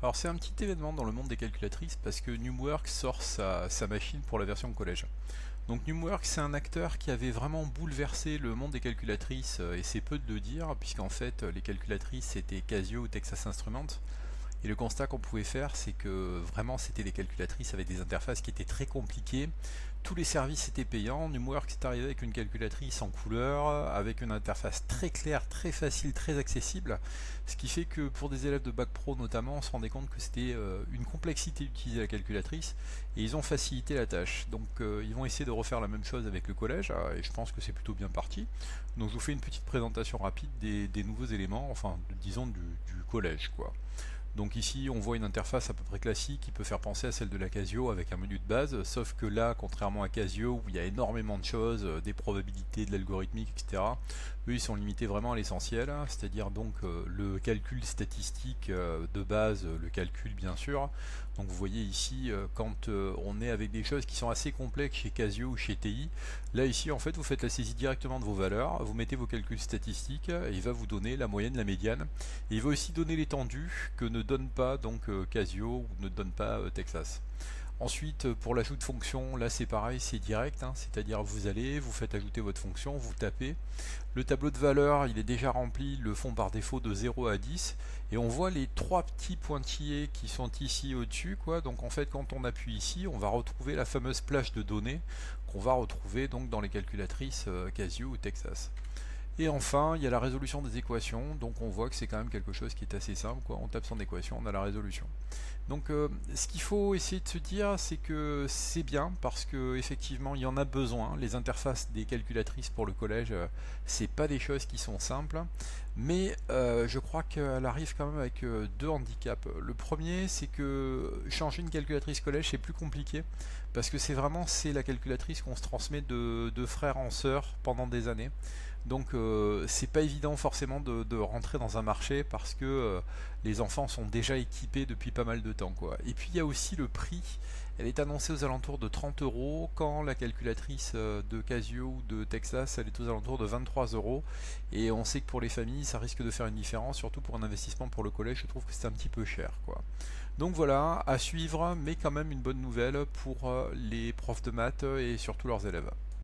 Alors c'est un petit événement dans le monde des calculatrices parce que Numworks sort sa machine pour la version collège. Donc Numworks c'est un acteur qui avait vraiment bouleversé le monde des calculatrices et c'est peu de le dire puisqu'en fait les calculatrices c'était Casio ou Texas Instruments. Et le constat qu'on pouvait faire, c'est que vraiment c'était des calculatrices avec des interfaces qui étaient très compliquées. Tous les services étaient payants. Numworks est arrivé avec une calculatrice en couleur, avec une interface très claire, très facile, très accessible. Ce qui fait que pour des élèves de bac pro notamment, on se rendait compte que c'était une complexité d'utiliser la calculatrice et ils ont facilité la tâche. Donc ils vont essayer de refaire la même chose avec le collège et je pense que c'est plutôt bien parti. Donc je vous fais une petite présentation rapide des nouveaux éléments, enfin disons du collège quoi. Donc ici on voit une interface à peu près classique qui peut faire penser à celle de la Casio avec un menu de base, sauf que là, contrairement à Casio où il y a énormément de choses, des probabilités, de l'algorithmique, etc., eux ils sont limités vraiment à l'essentiel, c'est-à-dire donc le calcul statistique de base, le calcul bien sûr. Donc vous voyez ici quand on est avec des choses qui sont assez complexes chez Casio ou chez TI, là ici en fait vous faites la saisie directement de vos valeurs, vous mettez vos calculs statistiques et il va vous donner la moyenne, la médiane. Et il va aussi donner l'étendue que ne donne pas donc Casio ou ne donne pas Texas. Ensuite, pour l'ajout de fonction, là c'est pareil, c'est direct, c'est-à-dire vous allez, vous faites ajouter votre fonction, vous tapez. Le tableau de valeur, il est déjà rempli, le font par défaut de 0 à 10, et on voit les trois petits pointillés qui sont ici au-dessus, quoi. Donc en fait, quand on appuie ici, on va retrouver la fameuse plage de données qu'on va retrouver donc dans les calculatrices Casio ou Texas. Et enfin, il y a la résolution des équations, donc on voit que c'est quand même quelque chose qui est assez simple, quoi. On tape son équation, on a la résolution. Donc ce qu'il faut essayer de se dire, c'est que c'est bien, parce que effectivement il y en a besoin. Les interfaces des calculatrices pour le collège, c'est pas des choses qui sont simples, mais je crois qu'elle arrive quand même avec deux handicaps. Le premier, c'est que changer une calculatrice collège, c'est plus compliqué, parce que c'est la calculatrice qu'on se transmet de frère en sœur pendant des années. Donc c'est pas évident forcément de rentrer dans un marché parce que les enfants sont déjà équipés depuis pas mal de temps, quoi. Et puis il y a aussi le prix. Elle est annoncée aux alentours de 30 euros quand la calculatrice de Casio ou de Texas elle est aux alentours de 23 euros. Et on sait que pour les familles ça risque de faire une différence, surtout pour un investissement pour le collège. Je trouve que c'est un petit peu cher, quoi. Donc voilà, à suivre, mais quand même une bonne nouvelle pour les profs de maths et surtout leurs élèves.